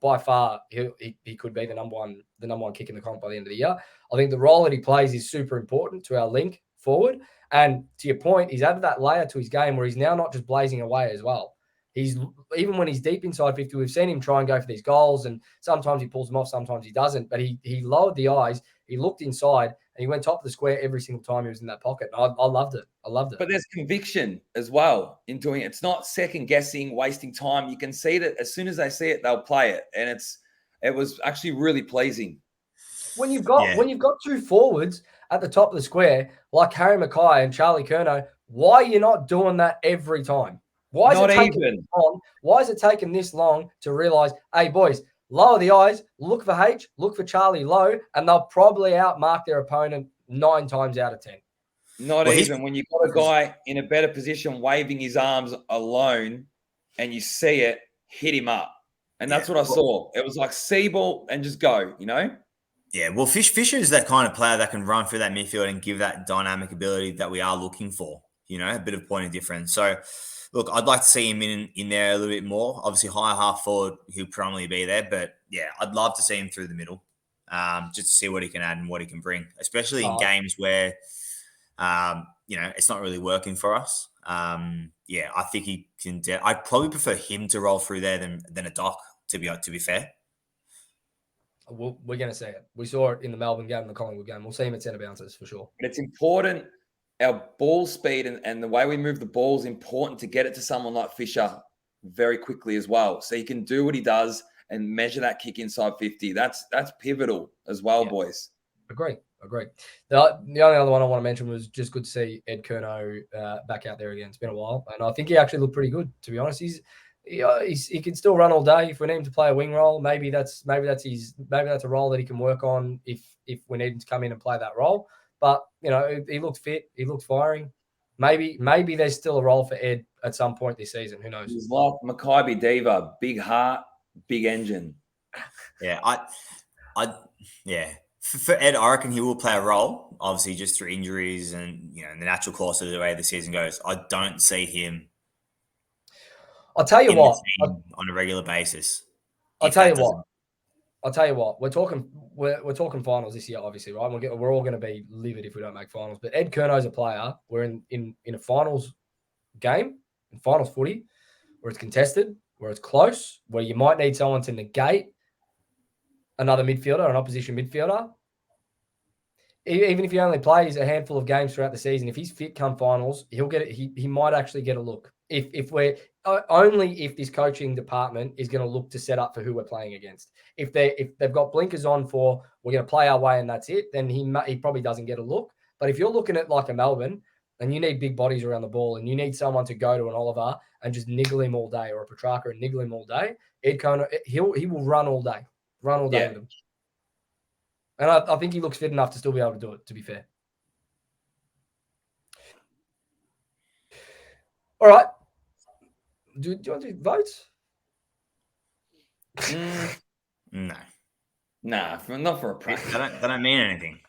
by far he could be the number one kick in the comp by the end of the year. I think the role that he plays is super important to our link forward. And to your point, he's added that layer to his game where he's now not just blazing away as well. He's even when he's deep inside 50, we've seen him try and go for these goals, and sometimes he pulls them off, sometimes he doesn't. But he lowered the eyes, he looked inside, and he went top of the square every single time he was in that pocket. I loved it. I loved it. But there's conviction as well in doing it. It's not second guessing, wasting time. You can see that as soon as they see it, they'll play it, and it was actually really pleasing. When you've got two forwards at the top of the square like Harry Mackay and Charlie Curnow, why are you not doing that every time? Why is it taking this long to realize, hey, boys, lower the eyes, look for H, look for Charlie low, and they'll probably outmark their opponent 9 times out of 10. When you've got a guy in a better position waving his arms alone and you see it, hit him up. And that's what I saw. It was like see ball and just go, you know? Yeah, well, Fisher is that kind of player that can run through that midfield and give that dynamic ability that we are looking for, you know, a bit of point of difference. So, look, I'd like to see him in there a little bit more. Obviously, high half forward, he'll probably be there. But, yeah, I'd love to see him through the middle just to see what he can add and what he can bring, especially in games where, it's not really working for us. I think he can I'd probably prefer him to roll through there than a Doc, to be fair. We're going to see it. We saw it in the Melbourne game and the Collingwood game. We'll see him at centre bounces for sure. But it's important. Our ball speed and the way we move the ball is important to get it to someone like Fisher very quickly as well. So he can do what he does and measure that kick inside 50. That's pivotal as well, boys. Agree. The only other one I want to mention was just good to see Ed Curnow back out there again. It's been a while. And I think he actually looked pretty good, to be honest. He can still run all day. If we need him to play a wing role, maybe that's a role that he can work on if we need him to come in and play that role. But he looked fit, he looked firing. Maybe there's still a role for Ed at some point this season. Who knows? He's like Maccabi Diva, big heart, big engine. Yeah, For Ed, I reckon he will play a role, obviously just through injuries and in the natural course of the way the season goes. I don't see him. I'll tell you what, on a regular basis. I'll tell you what. We're talking finals this year, obviously, right? We're all going to be livid if we don't make finals. But Ed Curnow's a player. We're in a finals game, in finals footy, where it's contested, where it's close, where you might need someone to negate another midfielder, an opposition midfielder. Even if he only plays a handful of games throughout the season, if he's fit come finals, he'll get it. He might actually get a look. If this coaching department is going to look to set up for who we're playing against. If they've got blinkers on for we're going to play our way and that's it, then he probably doesn't get a look. But if you're looking at like a Melbourne and you need big bodies around the ball and you need someone to go to an Oliver and just niggle him all day, or a Petrarca and niggle him all day, Ed Curnow, he will run all day with him. And I think he looks fit enough to still be able to do it, to be fair. All right. Do you want to do votes? No. Nah, not for a prick. They don't mean anything.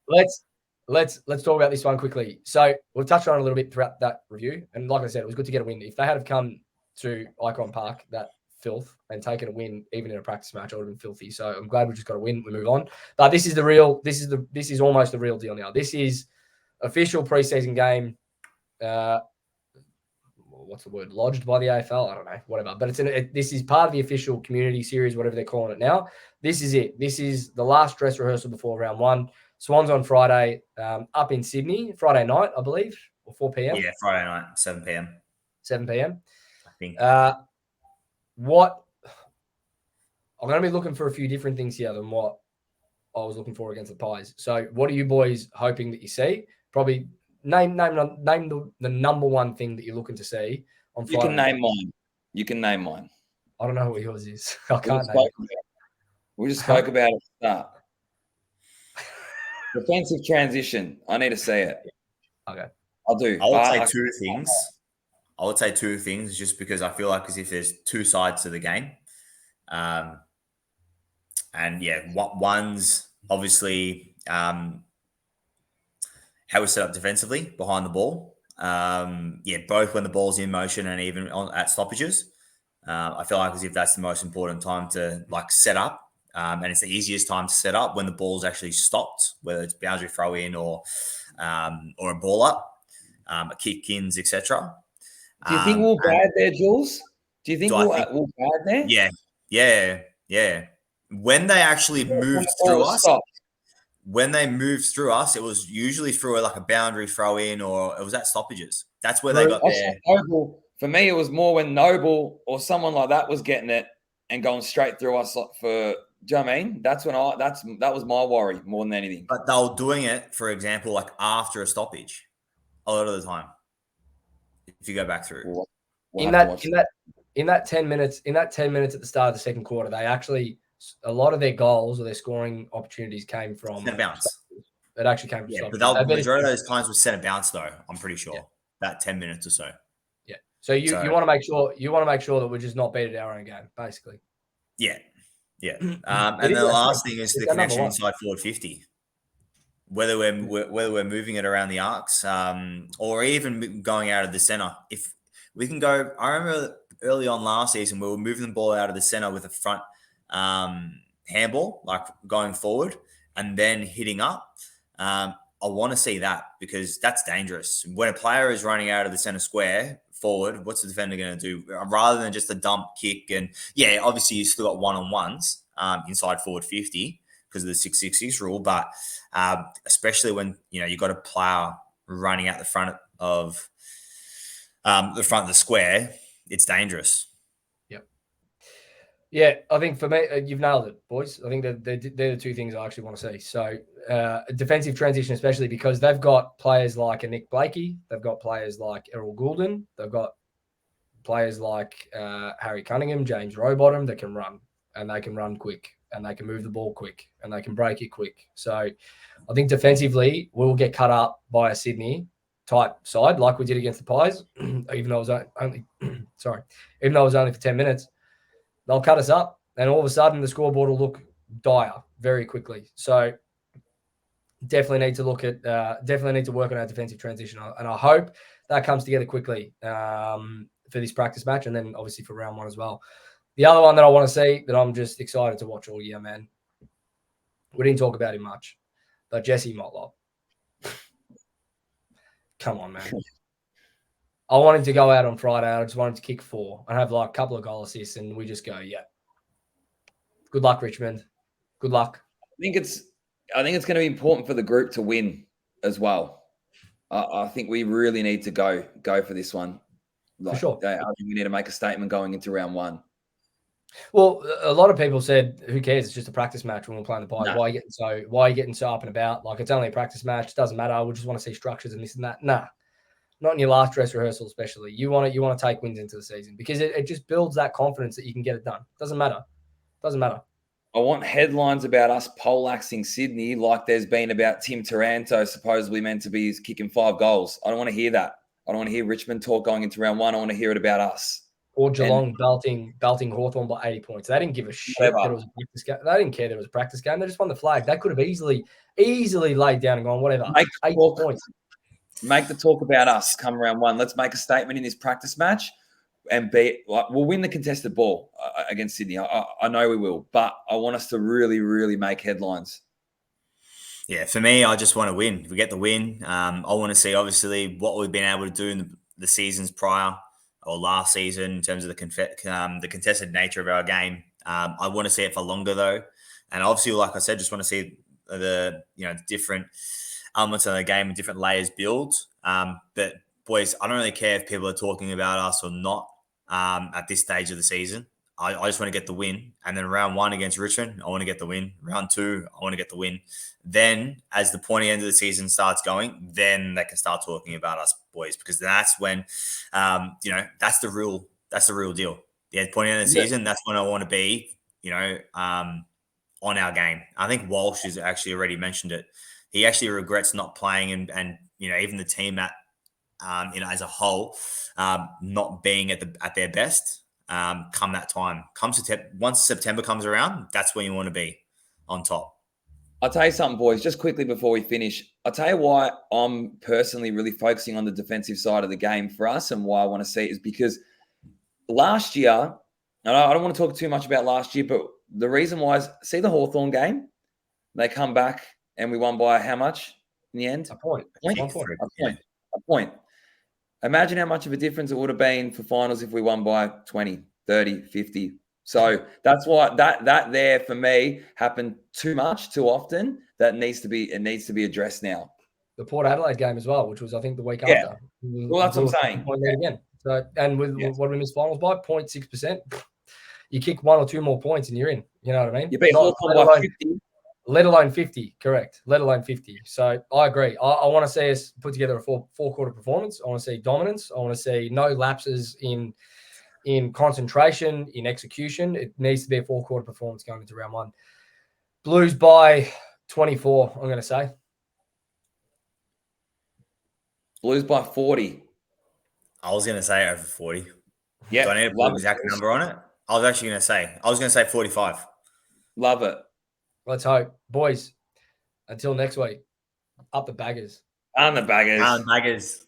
Let's talk about this one quickly. So we've touched on it a little bit throughout that review. And like I said, it was good to get a win. If they had come to Icon Park, that Filth, and taken a win even in a practice match, I would have been filthy. So I'm glad we just got a win. We move on. But this is almost the real deal now. This is official preseason game. What's the word? Lodged by the AFL? I don't know, whatever. But this is part of the official community series, whatever they're calling it now. This is it. This is the last dress rehearsal before round one. Swans on Friday, up in Sydney, Friday night, I believe, or 4 p.m. Yeah, Friday night, 7 p.m. 7 p.m. I think. I'm going to be looking for a few different things here than what I was looking for against the Pies. So what are you boys hoping that you see? Probably name the number one thing that you're looking to see on Friday. You can name mine. I don't know what yours is. I can't name it. We just spoke about it at the start. Defensive transition. I need to see it. Okay. I'll do. I would say two things just because I feel like as if there's two sides to the game. One's obviously how we set up defensively behind the ball. Both when the ball's in motion and even at stoppages. I feel like as if that's the most important time to set up. And it's the easiest time to set up when the ball's actually stopped, whether it's boundary throw in or a ball up, kick ins, etc. Do you think we're bad there, Jules? Do you think Do I we're think- bad there? Yeah. When they actually moved through us, Stop. when they moved through us, it was usually through like a boundary throw in, or it was at stoppages. That's where they got there. Noble. For me, it was more when Noble or someone like that was getting it and going straight through us for. Do you know what I mean? That's when that was my worry more than anything. But they were doing it, for example, like after a stoppage, a lot of the time. If you go back through, in that 10 minutes at the start of the second quarter, they actually, a lot of their goals or their scoring opportunities came from centre bounce. It actually came from Yeah, stoppages. but the majority of those times was centre bounce, though. I'm pretty sure that 10 minutes or so. Yeah. So you want to make sure that we're just not beat at our own game, basically. Yeah. And the last thing is the connection inside forward 50. Whether we're moving it around the arcs, or even going out of the center. If we can go, I remember early on last season we were moving the ball out of the center with a front handball, like going forward and then hitting up. I want to see that because that's dangerous. When a player is running out of the center square forward, what's the defender going to do? Rather than just a dump kick, and obviously you still got one-on-ones inside forward 50 because of the 666 rule, but especially when you got a player running out the front of the square, it's dangerous. Yeah, I think for me, you've nailed it, boys. I think they're the two things I actually want to see. So defensive transition, especially because they've got players like a Nick Blakey, they've got players like Errol Goulden, they've got players like Harry Cunningham, James Rowbottom that can run, and they can run quick, and they can move the ball quick, and they can break it quick. So I think defensively we'll get cut up by a Sydney type side like we did against the Pies, even though it was only for 10 minutes. They'll cut us up, and all of a sudden the scoreboard will look dire very quickly. So definitely need to work on our defensive transition, and I hope that comes together quickly for this practice match, and then obviously for round one as well. The other one that I want to see that I'm just excited to watch all year, man. We didn't talk about him much, but Jesse Motlop. Come on, man. I want him to go out on Friday. I just want him to kick 4 and have like a couple of goal assists, and we just go, good luck, Richmond. Good luck. I think it's going to be important for the group to win as well. I think we really need to go for this one. For sure. I think we need to make a statement going into round one. Well, a lot of people said, "Who cares? It's just a practice match when we're playing the Pies. No. Why are you getting so up and about? Like it's only a practice match. It doesn't matter. We just want to see structures and this and that." Nah. Not in your last dress rehearsal, especially. You want to take wins into the season because it just builds that confidence that you can get it done. Doesn't matter. I want headlines about us poleaxing Sydney like there's been about Tim Taranto supposedly meant to be kicking 5 goals. I don't want to hear that. I don't want to hear Richmond talk going into round one. I want to hear it about us. Or Geelong belting Hawthorn by 80 points. They didn't give a shit that it was a practice game. They didn't care that it was a practice game. They just won the flag. They could have easily laid down and gone, whatever. 8 points. Make the talk about us come round one. Let's make a statement in this practice match and we'll win the contested ball against Sydney. I know we will, but I want us to really, really make headlines. Yeah, for me, I just want to win. If we get the win, I want to see, obviously, what we've been able to do in the seasons prior or last season in terms of the contested nature of our game. I want to see it for longer, though. And obviously, like I said, just want to see the different elements of the game and different layers build. But boys, I don't really care if people are talking about us or not at this stage of the season. I just want to get the win. And then round 1 against Richmond, I want to get the win. Round 2, I want to get the win. Then as the pointy end of the season starts going, then they can start talking about us, boys, because that's when, that's the real deal. The pointy end of the season, that's when I want to be, on our game. I think Walsh has actually already mentioned it. He actually regrets not playing and even the team as a whole, not being at their best. Come that time, once September comes around, that's when you want to be on top. I'll tell you something, boys, just quickly before we finish. I'll tell you why I'm personally really focusing on the defensive side of the game for us and why I want to see it is because last year, and I don't want to talk too much about last year, but the reason why is, see the Hawthorn game? They come back and we won by how much in the end? A point. A point. Imagine how much of a difference it would have been for finals if we won by 20, 30, 50. So that's why that there for me happened too much, too often. It needs to be addressed now. The Port Adelaide game as well, which was I think the week Yeah. after. Well, that's what I'm saying. Point lead again. So and with Yes. what we missed finals by 0.6%, you kick 1 or 2 more points and you're in. You know what I mean? You beat Hawthorn by 50. Let alone 50, correct. Let alone 50. So I agree. I want to see us put together a four-quarter performance. I want to see dominance. I want to see no lapses in concentration, in execution. It needs to be a four-quarter performance going into round 1. Blues by 24, I'm going to say. Blues by 40. I was going to say over 40. Yeah. Do I need to put an exact number on it? I was going to say 45. Love it. Let's hope. Boys, until next week, up the baggers. On the baggers. Baggers.